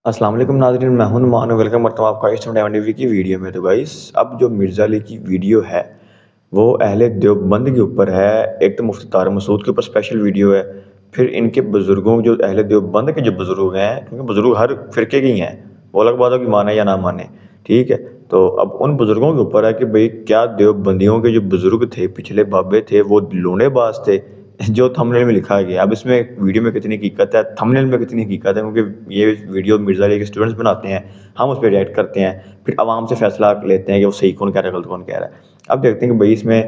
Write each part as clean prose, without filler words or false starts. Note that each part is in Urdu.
السلام علیکم ناظرین، میں ہوں نعمان، ویلکم کرتا ہوں آپ کا ڈائمنڈ ٹی وی کی ویڈیو میں۔ تو گائس اب جو مرزا علی کی ویڈیو ہے وہ اہل دیوبند کے اوپر ہے۔ ایک تو مفتی طاہر مسعود کے اوپر اسپیشل ویڈیو ہے، پھر ان کے بزرگوں جو اہل دیوبند کے جو بزرگ ہیں، کیونکہ بزرگ ہر فرقے کے ہی ہیں، وہ الگ بات ہو کہ مانے یا نہ مانے، ٹھیک ہے۔ تو اب ان بزرگوں کے اوپر ہے کہ بھئی کیا دیوبندیوں کے جو بزرگ تھے، پچھلے بابے تھے، وہ لونے باز تھے جو تھمبنیل میں لکھا گیا۔ اب اس میں ویڈیو میں کتنی حقیقت ہے، تھمبنیل میں کتنی حقیقت ہے، کیونکہ یہ ویڈیو مرزا علی کے اسٹوڈنٹس بناتے ہیں، ہم اس پہ ریئیکٹ کرتے ہیں، پھر عوام سے فیصلہ لیتے ہیں کہ وہ صحیح کون کہہ رہا ہے، غلط کون کہہ رہا ہے۔ اب دیکھتے ہیں کہ بھئی اس میں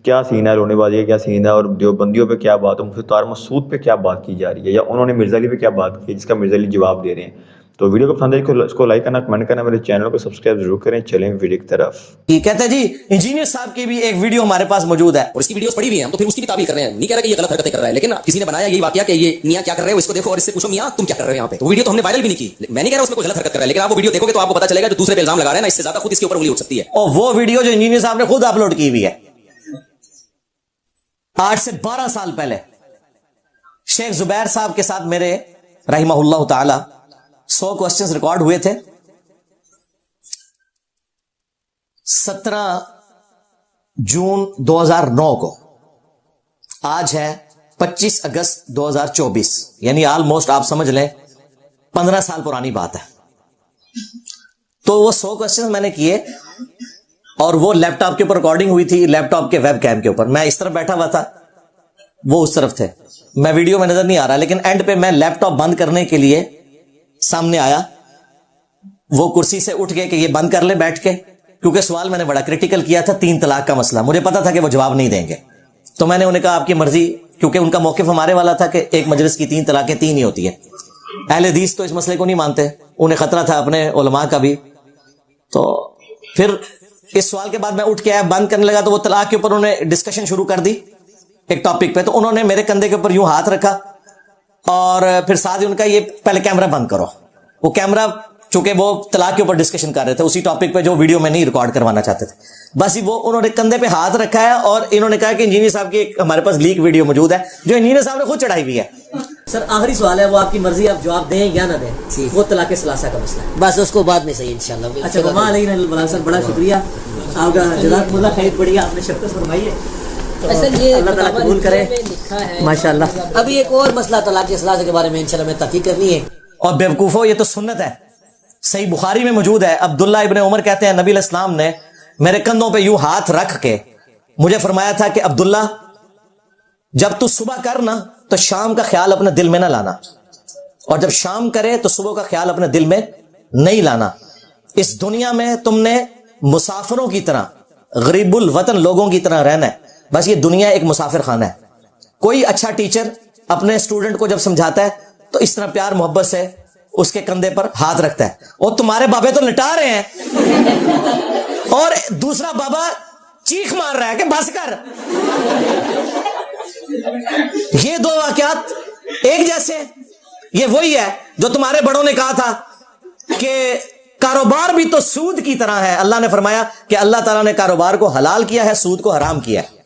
کیا سین ہے، رونے بازی کا کیا سین ہے، اور دیوبندیوں پہ کیا بات ہے، مفتی طاہر مسعود پہ کیا بات کی جا رہی ہے، یا انہوں نے مرزا علی پہ کیا بات کی ہے جس کا مرزا علی جواب دے رہے ہیں۔ تو ویڈیو کو پسند ہے اس کو لائک کرنا، کمنٹ کرنا، میرے چینل کو سبسکرائب ضرور کریں۔ چلیں ویڈیو کی طرف۔ کہتے ہیں جی انجینئر صاحب کی بھی ایک ویڈیو ہمارے پاس موجود ہے اور اس کی ویڈیوز پڑی ہوئی ہیں، ہم تو پھر اس کی بھی تعبیر کر رہے ہیں، نہیں کہہ رہے کہ یہ غلط حرکتیں کر رہا ہے، لیکن کسی نے بنایا یہی واقعہ کہ یہ میاں کیا کر رہے ہو، اس کو دیکھو اور اس سے پوچھو میاں تم کیا کر رہے ہو یہاں پہ۔ تو ویڈیو تو ہم نے وائرل بھی نہیں کی، میں نہیں کہہ رہا اس میں کوئی غلط حرکت کر رہا ہے، لیکن آپ وہ ویڈیو دیکھو گے تو آپ کو پتہ چلے گا جو دوسرے پہ الزام لگا رہے ہیں نا، اس سے زیادہ خود اس کے اوپر انگلی اٹھ سکتی ہے۔ اور وہ ویڈیو جو انجینئر صاحب نے خود اپلوڈ کی ہوئی ہے 8 سے 12 سال پہلے، شیخ زبیر صاحب کے ساتھ میرے رحمہ اللہ تعالی 100 کوسچنز ریکارڈ ہوئے تھے۔ 17 جون 2009 کو، آج ہے 25 اگست 2024، یعنی آلموسٹ آپ سمجھ لیں 15 سال پرانی بات ہے۔ تو وہ 100 کوسچنز میں نے کیے اور وہ لیپ ٹاپ کے اوپر ریکارڈنگ ہوئی تھی، لیپ ٹاپ کے ویب کیم کے اوپر۔ میں اس طرف بیٹھا ہوا تھا، وہ اس طرف تھے، میں ویڈیو میں نظر نہیں آ رہا، لیکن اینڈ پہ میں لیپ ٹاپ بند کرنے کے لیے سامنے آیا، وہ کرسی سے اٹھ گئے کہ یہ بند کر لے بیٹھ کے، کیونکہ سوال میں نے بڑا کریٹیکل کیا تھا، 3 طلاق کا مسئلہ، مجھے پتا تھا کہ وہ جواب نہیں دیں گے، تو میں نے انہیں کہا آپ کی مرضی، کیونکہ ان کا موقف ہمارے والا تھا کہ ایک مجلس کی 3 طلاقیں 3 ہی ہوتی ہیں۔ اہل حدیث تو اس مسئلے کو نہیں مانتے، انہیں خطرہ تھا اپنے علماء کا بھی۔ تو پھر اس سوال کے بعد میں اٹھ کے آیا، بند کرنے لگا، تو وہ طلاق کے اوپر انہوں نے ڈسکشن شروع کر دی ایک ٹاپک پہ، تو انہوں نے میرے کندھے کے اوپر یوں ہاتھ رکھا اور پھر ساتھ ہی ان کا یہ پہلے کیمرہ بند کرو۔ وہ کیمرہ چونکہ وہ طلاق کے اوپر ڈسکشن کر رہے تھے اسی ٹاپک پہ جو ویڈیو میں نہیں ریکارڈ کروانا چاہتے تھے، بس وہ انہوں نے کندھے پہ ہاتھ رکھا ہے اور انہوں نے کہا کہ انجینئر صاحب کی ایک ہمارے پاس لیک ویڈیو موجود ہے جو انجینئر صاحب نے خود چڑھائی ہوئی ہے۔ سر آخری سوال ہے، وہ آپ کی مرضی، آپ جواب دیں یا نہ دیں، وہ طلاق ثلاثہ کا مسئلہ ہے، بس اس کو بعد میں صحیح انشاءاللہ۔ اچھا وما علینا الا البلاغ۔ سر بڑا شکریہ آپ کا، جزاکم اللہ خیر، بڑھیا آپ نے شفقت فرمائی ہے، اللہ تعالیٰ قبول کرے ماشاءاللہ۔ ابھی ایک اور مسئلہ طلاق ثلاثہ کے بارے میں انشاءاللہ میں تحقیق کرنی ہے۔ اور بیوقوفو یہ تو سنت ہے، صحیح بخاری میں موجود ہے، عبداللہ ابن عمر کہتے ہیں نبی علیہ السلام نے میرے کندھوں پہ یوں ہاتھ رکھ کے مجھے فرمایا تھا کہ عبداللہ جب تو صبح کرنا تو شام کا خیال اپنے دل میں نہ لانا، اور جب شام کرے تو صبح کا خیال اپنے دل میں نہیں لانا۔ اس دنیا میں تم نے مسافروں کی طرح، غریب الوطن لوگوں کی طرح رہنا ہے، بس یہ دنیا ایک مسافر خانہ ہے۔ کوئی اچھا ٹیچر اپنے اسٹوڈنٹ کو جب سمجھاتا ہے تو اس طرح پیار محبت سے اس کے کندھے پر ہاتھ رکھتا ہے، اور تمہارے بابے تو لٹا رہے ہیں اور دوسرا بابا چیخ مار رہا ہے کہ بس کر۔ یہ 2 واقعات ایک جیسے، یہ وہی ہے جو تمہارے بڑوں نے کہا تھا کہ کاروبار بھی تو سود کی طرح ہے۔ اللہ نے فرمایا کہ اللہ تعالیٰ نے کاروبار کو حلال کیا ہے، سود کو حرام کیا ہے۔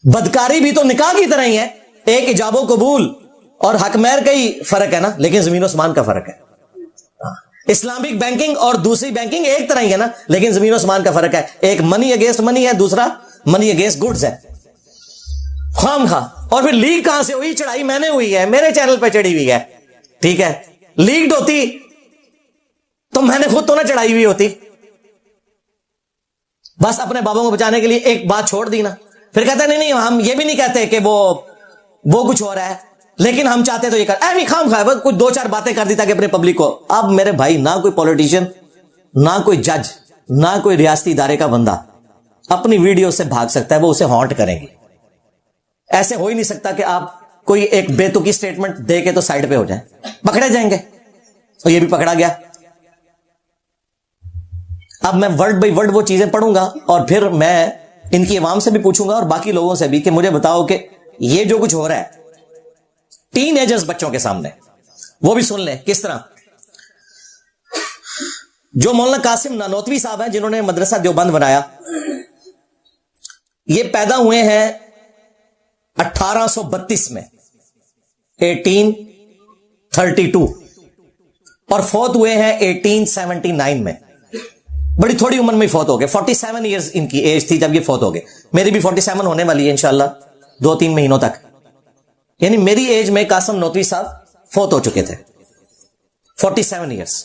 بدکاری بھی تو نکاح کی طرح ہی ہے، ایک ایجاب و قبول اور حق مہر کا ہی فرق ہے نا، لیکن زمین و آسمان کا فرق ہے۔ اسلامک بینکنگ اور دوسری بینکنگ ایک طرح ہی ہے نا، لیکن زمین و آسمان کا فرق ہے، ایک منی اگینسٹ منی ہے، دوسرا منی اگینسٹ گڈز ہے۔ خام خواہ، اور پھر لیگ کہاں سے ہوئی؟ چڑھائی میں نے ہوئی ہے، میرے چینل پہ چڑھی ہوئی ہے، ٹھیک ہے، لیگڈ ہوتی تو میں نے خود تو نہ چڑھائی ہوئی ہوتی۔ بس اپنے بابوں کو بچانے کے لیے ایک بات چھوڑ دی نا، پھر کہتا ہے نہیں ہم یہ بھی نہیں کہتے کہ وہ کچھ ہو رہا ہے، لیکن ہم چاہتے تو یہ کر ایوی خام خواہ، بس کچھ 2-4 باتیں کر دی تاکہ اپنے پبلک کو۔ اب میرے بھائی نہ کوئی پولیٹیشین، نہ کوئی جج، نہ کوئی ریاستی ادارے کا بندہ اپنی ویڈیو سے بھاگ سکتا ہے، وہ اسے ہانٹ کریں گے۔ ایسے ہو ہی نہیں سکتا کہ آپ کوئی ایک بے تکی سٹیٹمنٹ دے کے تو سائڈ پہ ہو جائیں، پکڑے جائیں گے، اور یہ بھی پکڑا گیا۔ اب میں ورڈ بائی ورڈ وہ چیزیں پڑھوں گا اور پھر میں ان کی عوام سے بھی پوچھوں گا اور باقی لوگوں سے بھی کہ مجھے بتاؤ کہ یہ جو کچھ ہو رہا ہے ٹین ایجرز بچوں کے سامنے، وہ بھی سن لیں کس طرح۔ جو مولانا قاسم نانوتوی صاحب ہیں جنہوں نے مدرسہ دیوبند بنایا، یہ پیدا ہوئے ہیں 1832 میں، 32 اور فوت ہوئے ہیں 1879 میں. بڑی تھوڑی عمر میں فوت ہو گئے. 47 ایئرز ان کی ایج تھی جب یہ فوت ہو گئے. میری بھی 47 ہونے والی ہے انشاءاللہ 2-3 مہینوں تک. یعنی میری ایج میں قاسم نانوتوی صاحب فوت ہو چکے تھے. 47 ایئرز.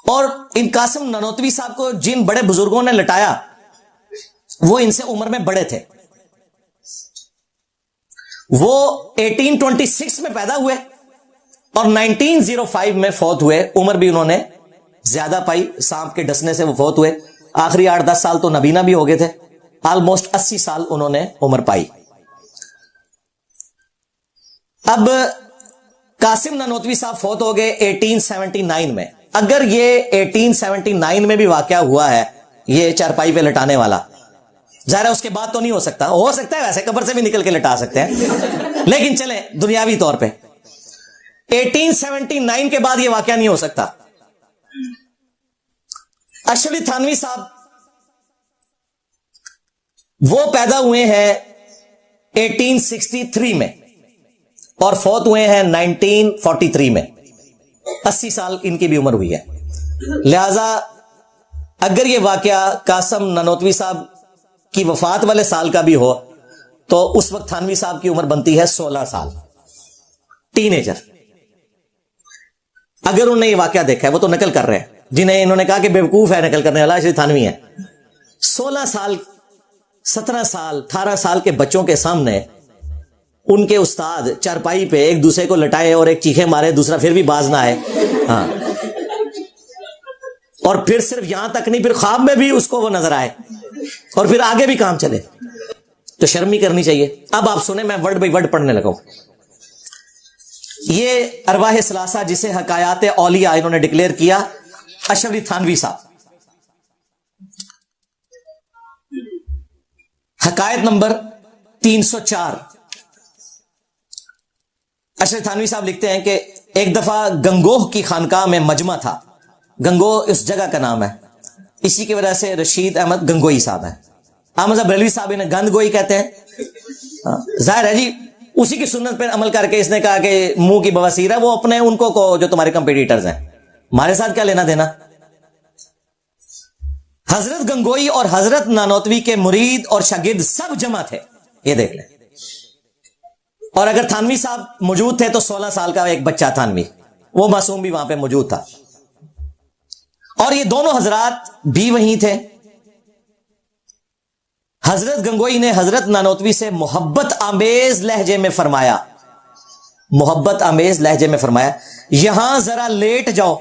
اور ان قاسم نانوتوی صاحب کو جن بڑے بزرگوں نے لٹایا وہ ان سے عمر میں بڑے تھے. وہ 1826 میں پیدا ہوئے اور 1905 میں فوت ہوئے. عمر بھی انہوں نے زیادہ پائی, سانپ کے ڈسنے سے وہ فوت ہوئے. آخری 8-10 سال تو نابینا بھی ہو گئے تھے. آلموسٹ 80 سال انہوں نے عمر پائی. اب قاسم نانوتوی صاحب فوت ہو گئے 1879 میں. اگر یہ 1879 میں بھی واقعہ ہوا ہے یہ چارپائی پہ لٹانے والا, ظاہر ہے اس کے بعد تو نہیں ہو سکتا ہے ویسے قبر سے بھی نکل کے لٹا سکتے ہیں, لیکن چلیں دنیاوی طور پہ 1879 کے بعد یہ واقعہ نہیں ہو سکتا. اشرف علی تھانوی صاحب وہ پیدا ہوئے ہیں 1863 میں اور فوت ہوئے ہیں 1943 میں. 80 سال ان کی بھی عمر ہوئی ہے. لہذا اگر یہ واقعہ قاسم نانوتوی صاحب کی وفات والے سال کا بھی ہو تو اس وقت تھانوی صاحب کی عمر بنتی ہے 16 سال. Ten ager. اگر انہوں نے یہ واقعہ دیکھا ہے, وہ تو نقل کر رہے ہیں, جنہیں انہوں نے کہا کہ بیوقوف ہے نقل کرنے والا اشرف تھانوی ہے. 16 سال 17 سال 18 سال کے بچوں کے سامنے ان کے استاد چارپائی پہ ایک دوسرے کو لٹائے اور ایک چیخے مارے, دوسرا پھر بھی باز نہ آئے. ہاں, اور پھر صرف یہاں تک نہیں, پھر خواب میں بھی اس کو وہ نظر آئے اور پھر آگے بھی کام چلے, تو شرم ہی کرنی چاہیے. اب آپ سنیں, میں ورڈ بائی ورڈ پڑھنے لگا ہوں. یہ ارواح ثلاثہ جسے حکایات اولیاء انہوں نے ڈکلیئر کیا اشرف علی تھانوی صاحب. حکایت نمبر 304. اشرف تھانوی صاحب لکھتے ہیں کہ ایک دفعہ گنگوہ کی خانقاہ میں مجمع تھا. گنگوہ اس جگہ کا نام ہے, اسی کی وجہ سے رشید احمد گنگوئی صاحب ہیں. احمد بریلوی صاحب انہیں گند گوئی کہتے ہیں. ظاہر ہے جی اسی کی سنت پر عمل کر کے اس نے کہا کہ منہ کی بواسیر ہے, وہ اپنے ان کو جو تمہارے کمپیٹیٹرز ہیں, ہمارے ساتھ کیا لینا دینا. حضرت گنگوئی اور حضرت نانوتوی کے مرید اور شاگرد سب جمع تھے, یہ دیکھ لیں. اور اگر تھانوی صاحب موجود تھے تو 16 سال کا ایک بچہ تھانوی, وہ معصوم بھی وہاں پہ موجود تھا. اور یہ دونوں حضرات بھی وہیں تھے. حضرت گنگوئی نے حضرت نانوتوی سے محبت آمیز لہجے میں فرمایا, یہاں ذرا لیٹ جاؤ.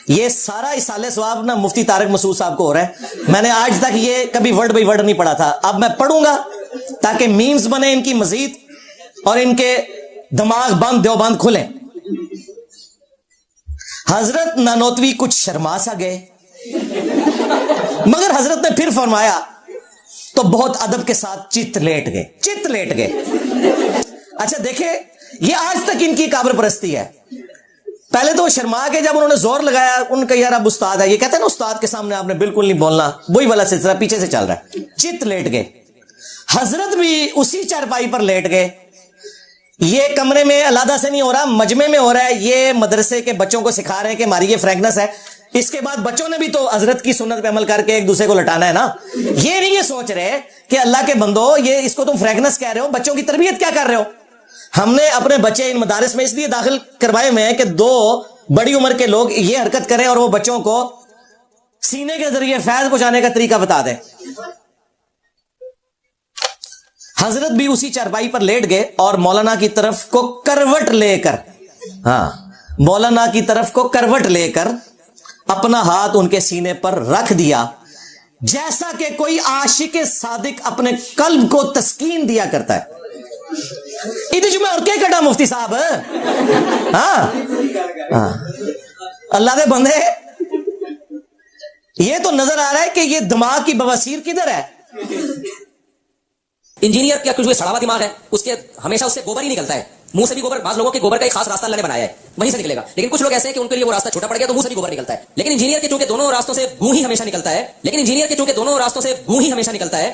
یہ سارا اصالہ ثواب نا مفتی طارق مسعود صاحب کو ہو رہا ہے. میں نے آج تک یہ کبھی ورڈ بائی ورڈ نہیں پڑھا تھا, اب میں پڑھوں گا تاکہ میمز بنے ان کی مزید اور ان کے دماغ بند دیوبند کھلیں. حضرت نانوتوی کچھ شرما سا گئے, مگر حضرت نے پھر فرمایا تو بہت ادب کے ساتھ چت لیٹ گئے. اچھا دیکھیں, یہ آج تک ان کی قبر پرستی ہے. پہلے تو شرما کے جب انہوں نے زور لگایا, ان کا یار اب استاد ہے, یہ کہتے ہیں نا استاد کے سامنے آپ نے بالکل نہیں بولنا, وہی والا سلسلہ پیچھے سے چل رہا ہے. چت لیٹ گئے. حضرت بھی اسی چارپائی پر لیٹ گئے. یہ کمرے میں علیحدہ سے نہیں ہو رہا, مجمع میں ہو رہا ہے. یہ مدرسے کے بچوں کو سکھا رہے ہیں کہ ہماری یہ فرینکنس ہے. اس کے بعد بچوں نے بھی تو حضرت کی سنت پہ عمل کر کے ایک دوسرے کو لٹانا ہے نا. یہ نہیں یہ سوچ رہے کہ اللہ کے بندو یہ اس کو تم فرینکنس کہہ رہے ہو, بچوں کی تربیت کیا کر رہے ہو. ہم نے اپنے بچے ان مدارس میں اس لیے داخل کروائے ہوئے ہیں کہ 2 بڑی عمر کے لوگ یہ حرکت کریں اور وہ بچوں کو سینے کے ذریعے فیض پہنچانے کا طریقہ بتا دیں. حضرت بھی اسی چارپائی پر لیٹ گئے اور مولانا کی طرف کو کروٹ لے کر اپنا ہاتھ ان کے سینے پر رکھ دیا, جیسا کہ کوئی عاشق صادق اپنے قلب کو تسکین دیا کرتا ہے. اور کیا کٹا مفتی صاحب, اللہ دے بندے, یہ تو نظر آ رہا ہے کہ یہ دماغ کی بواسیر کدھر ہے. انجینئر کیا کچھ سڑا ہوا دماغ ہے, اس کے ہمیشہ اس سے گوبر ہی نکلتا ہے. منہ سے بھی گوبر, بعض لوگوں کے گوبر کا ایک خاص راستہ اللہ نے بنایا ہے, وہیں سے نکلے گا. لیکن کچھ لوگ ایسے ہیں کہ ان کے لیے وہ راستہ چھوٹا پڑ گیا تو منہ سے بھی گوبر نکلتا ہے. لیکن انجینئر کے چونکہ دونوں راستوں سے گوں ہی ہمیشہ نکلتا ہے,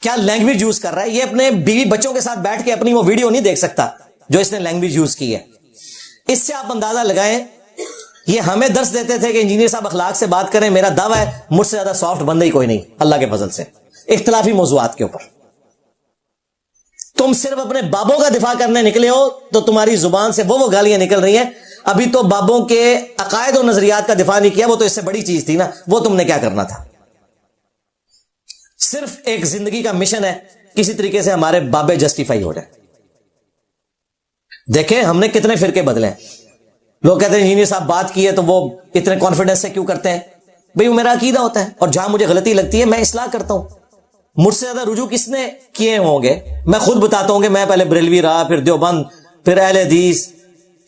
کیا لینگویج یوز کر رہا ہے. یہ اپنے بیوی بچوں کے ساتھ بیٹھ کے اپنی وہ ویڈیو نہیں دیکھ سکتا جو اس نے لینگویج یوز کی ہے. اس سے آپ اندازہ لگائیں, یہ ہمیں درس دیتے تھے کہ انجینئر صاحب اخلاق سے بات کریں. میرا دعویٰ ہے مجھ سے زیادہ سافٹ بندہ ہی کوئی نہیں اللہ کے فضل سے, اختلافی موضوعات کے اوپر. تم صرف اپنے بابوں کا دفاع کرنے نکلے ہو تو تمہاری زبان سے وہ گالیاں نکل رہی ہیں. ابھی تو بابوں کے عقائد و نظریات کا دفاع نہیں کیا, وہ تو اس سے بڑی چیز تھی نا. وہ تم نے کیا کرنا تھا؟ صرف ایک زندگی کا مشن ہے کسی طریقے سے ہمارے بابے جسٹیفائی ہو جائے. دیکھیں ہم نے کتنے فرقے بدلے ہیں. لوگ کہتے ہیں انجینئر صاحب بات کی ہے تو وہ اتنے کانفیڈنس سے کیوں کرتے ہیں؟ بھئی وہ میرا عقیدہ ہوتا ہے, اور جہاں مجھے غلطی لگتی ہے میں اصلاح کرتا ہوں. مجھ سے زیادہ رجوع کس نے کیے ہوں گے؟ میں خود بتاتا ہوں کہ میں پہلے بریلوی رہا, پھر دیوبند, پھر اہل حدیث,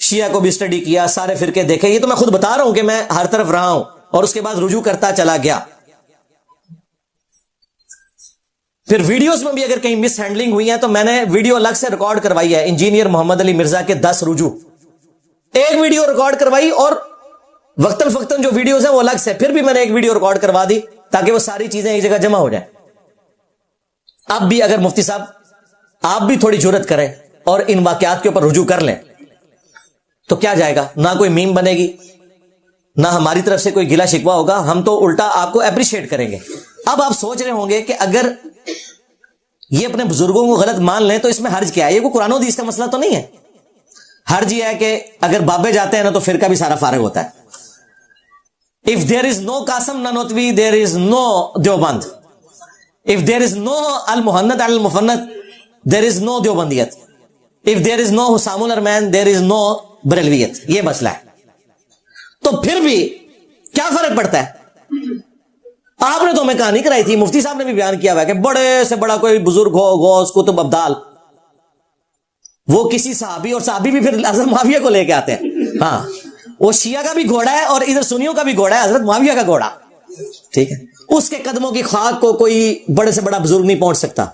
شیعہ کو بھی اسٹڈی کیا, سارے فرقے دیکھے. یہ تو میں خود بتا رہا ہوں کہ میں ہر طرف رہا ہوں اور اس کے بعد رجوع کرتا چلا گیا. پھر ویڈیوز میں بھی اگر کہیں مس ہینڈلنگ ہوئی ہے تو میں نے ویڈیو الگ سے ریکارڈ کروائی ہے, انجینئر محمد علی مرزا کے 10 رجوع. ایک ویڈیو ریکارڈ کروائی اور وقتاً فوقتاً جو ویڈیوز ہیں وہ الگ سے, پھر بھی میں نے ایک ویڈیو ریکارڈ کروا دی تاکہ وہ ساری چیزیں ایک جگہ جمع ہو جائیں. اب بھی اگر مفتی صاحب آپ بھی تھوڑی جرت کریں اور ان واقعات کے اوپر رجوع کر لیں تو کیا جائے گا؟ نہ کوئی میم بنے گی, نہ ہماری طرف سے کوئی گلا شکوا ہوگا, ہم تو الٹا آپ کو اپریشیٹ کریں گے. اب آپ سوچ رہے ہوں گے کہ اگر یہ اپنے بزرگوں کو غلط مان لیں تو اس میں حرج کیا ہے؟ یہ کوئی قرآن و حدیث کا مسئلہ تو نہیں ہے. حرج یہ ہے کہ اگر بابے جاتے ہیں نا تو فرقہ بھی سارا فارغ ہوتا ہے. If there is no Qasim Nanotwi, there is no Deoband. If there is no Al-Muhannad Al-Mufannad, there is no Deobandiyat. If there is no Husamul Arman, there is no Barelwiyat. یہ مسئلہ ہے. تو پھر بھی کیا فرق پڑتا ہے؟ آپ نے تو ہمیں کہانی کرائی تھی, مفتی صاحب نے بھی بیان کیا ہوا ہے کہ بڑے سے بڑا کوئی بزرگ ہو, غوث, قطب, ابدال, وہ کسی صحابی, اور صحابی بھی پھر حضرت معاویہ کو لے کے آتے ہیں. ہاں وہ شیعہ کا بھی گھوڑا ہے اور ادھر سنیوں کا بھی گھوڑا ہے, حضرت معاویہ کا گھوڑا. ٹھیک ہے, اس کے قدموں کی خاک کو کوئی بڑے سے بڑا بزرگ نہیں پہنچ سکتا.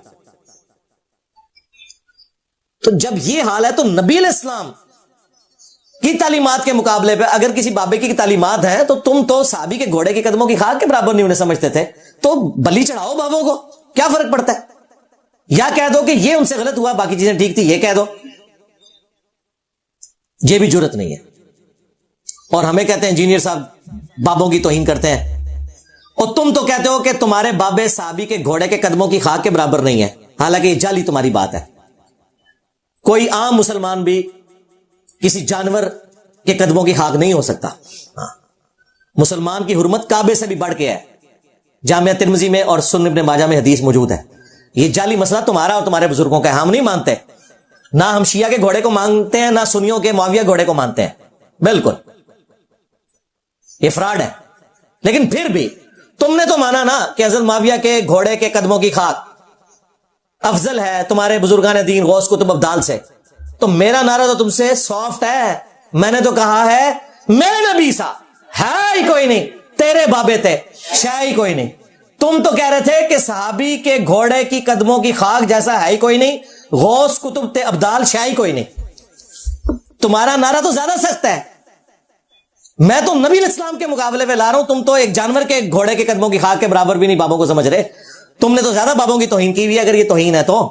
تو جب یہ حال ہے تو نبی علیہ السلام کی تعلیمات کے مقابلے پہ اگر کسی بابے کی تعلیمات ہیں تو تم تو صحابی کے گھوڑے کے قدموں کی خاک کے برابر نہیں انہیں سمجھتے تھے, تو بلی چڑھاؤ بابوں کو, کیا فرق پڑتا ہے؟ یا کہہ دو کہ یہ ان سے غلط ہوا, باقی چیزیں ٹھیک تھی, یہ کہہ دو. یہ بھی جرت نہیں ہے. اور ہمیں کہتے ہیں انجینئر صاحب بابوں کی توہین کرتے ہیں, اور تم تو کہتے ہو کہ تمہارے بابے صحابی کے گھوڑے کے قدموں کی خاک کے برابر نہیں ہے, حالانکہ یہ جعلی تمہاری بات ہے. کوئی عام مسلمان بھی کسی جانور کے قدموں کی خاک نہیں ہو سکتا. مسلمان کی حرمت کعبے سے بھی بڑھ کے ہے. جامعہ ترمذی میں اور سنن ابن ماجہ میں حدیث موجود ہے. یہ جعلی مسئلہ تمہارا اور تمہارے بزرگوں کا ہے, ہم نہیں مانتے. نہ ہم شیعہ کے گھوڑے کو مانتے ہیں, نہ سنیوں کے معاویہ گھوڑے کو مانتے ہیں. بالکل یہ فراڈ ہے. لیکن پھر بھی تم نے تو مانا نا کہ حضرت معاویہ کے گھوڑے کے قدموں کی خاک افضل ہے تمہارے بزرگان دین غوث قطب ابدال سے. تو میرا نعرہ تو تم سے سافٹ ہے. میں نے تو کہا ہے میرے نبی سا ہے ہی کوئی نہیں, تیرے بابے تھے شے ہی کوئی نہیں. تم تو کہہ رہے تھے کہ صحابی کے گھوڑے کی قدموں کی خاک جیسا ہے ہی کوئی نہیں, غوث قطب ابدال شے ہی کوئی نہیں. تمہارا نعرہ تو زیادہ سخت ہے. میں تو نبی علیہ السلام کے مقابلے پہ لا رہا ہوں, تم تو ایک جانور کے گھوڑے کے قدموں کی خاک کے برابر بھی نہیں بابوں کو سمجھ رہے. تم نے تو زیادہ بابوں کی توہین کی ہوئی ہے. اگر یہ توہین ہے تو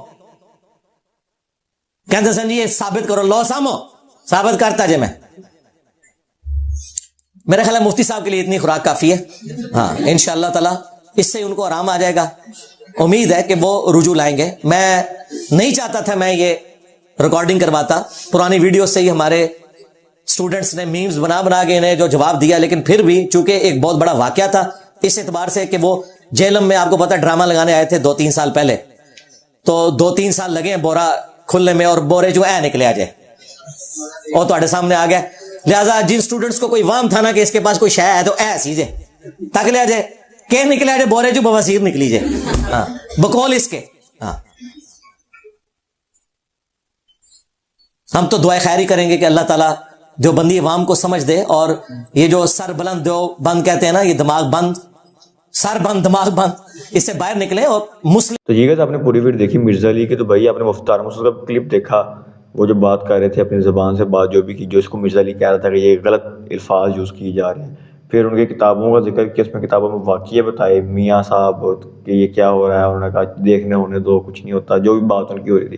کہتے سن جی یہ ثابت کرو, لو سامو ثابت کرتا جے میں. میرا خیال ہے مفتی صاحب کے لیے اتنی خوراک کافی ہے. ہاں انشاءاللہ تعالی اس سے ان کو آرام آ جائے گا. امید ہے کہ وہ رجوع لائیں گے. میں نہیں چاہتا تھا میں یہ ریکارڈنگ کرواتا, پرانی ویڈیو سے ہی ہمارے اسٹوڈنٹس نے میمز بنا بنا کے انہیں جو جواب دیا. لیکن پھر بھی چونکہ ایک بہت بڑا واقعہ تھا اس اعتبار سے کہ وہ جیلم میں آپ کو پتا ڈرامہ لگانے آئے تھے 2-3 سال پہلے, تو 2-3 سال لگے ہیں بورا کھلنے میں, اور بورے جو نکلے آ جائے اور تھوڑے سامنے آ گیا. لہٰذا جن اسٹوڈنٹس کو کوئی وام تھا نا کہ اس کے پاس کوئی شے ہے تو سی جے تک لے آ جائے کہ نکلے آ جائے بورے جو بواسیر نکلی جائے. ہاں بقول اس کے. ہاں ہم تو دعائیں خیر ہی کریں گے کہ اللہ تعالیٰ دیوبندی عوام کو سمجھ دے, اور یہ جو سر بلند دیوبند کہتے ہیں نا, یہ دماغ بند, سر بند دماغ بند, اس سے باہر نکلے. اور مسلم تو یہ گا آپ نے پوری ویڈیو دیکھی مرزا علی کی, تو بھائی آپ نے مفتی طارق مسعود کا کلپ دیکھا, وہ جو بات کر رہے تھے اپنی زبان سے بات جو بھی کی, جو اس کو مرزا علی کہہ رہا تھا کہ یہ غلط الفاظ یوز کیے جا رہے ہیں. پھر ان کی کتابوں کا ذکر کیا، اس میں کتابوں میں واقعے بتائے میاں صاحب کہ یہ کیا ہو رہا ہے، انہوں نے کہا دیکھنے ہونے دو، کچھ نہیں ہوتا، جو بھی بات ان کی ہو رہی تھی۔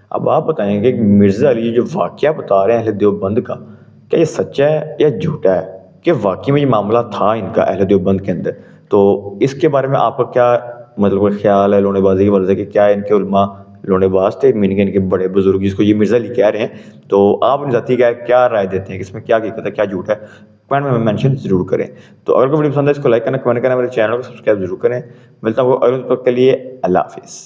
اب آپ بتائیں کہ مرزا علی جو واقعہ بتا رہے ہیں اہل دیوبند کا، کیا یہ سچا ہے یا جھوٹا ہے، کہ واقعی میں یہ معاملہ تھا ان کا اہل دیوبند کے اندر؟ تو اس کے بارے میں آپ کا کیا مطلب کوئی خیال ہے لونے بازی کی وجہ سے، کہ کیا ان کے علماء لونے باز تھے، میننگ ان کے بڑے بزرگ جس کو یہ مرزا علی کہہ رہے ہیں؟ تو آپ ان ذاتی کیا رائے دیتے ہیں کہ اس میں کیا حقیقت ہے، کیا جھوٹ ہے؟ کمنٹ میں مینشن ضرور کریں۔ تو اگر کوئی ویڈیو پسند ہے اس کو لائک کرنا، کمنٹ کرنا، میرے چینل کو سبسکرائب ضرور کریں۔ ملتا ہوں اگلے وقت کے لیے، اللہ حافظ۔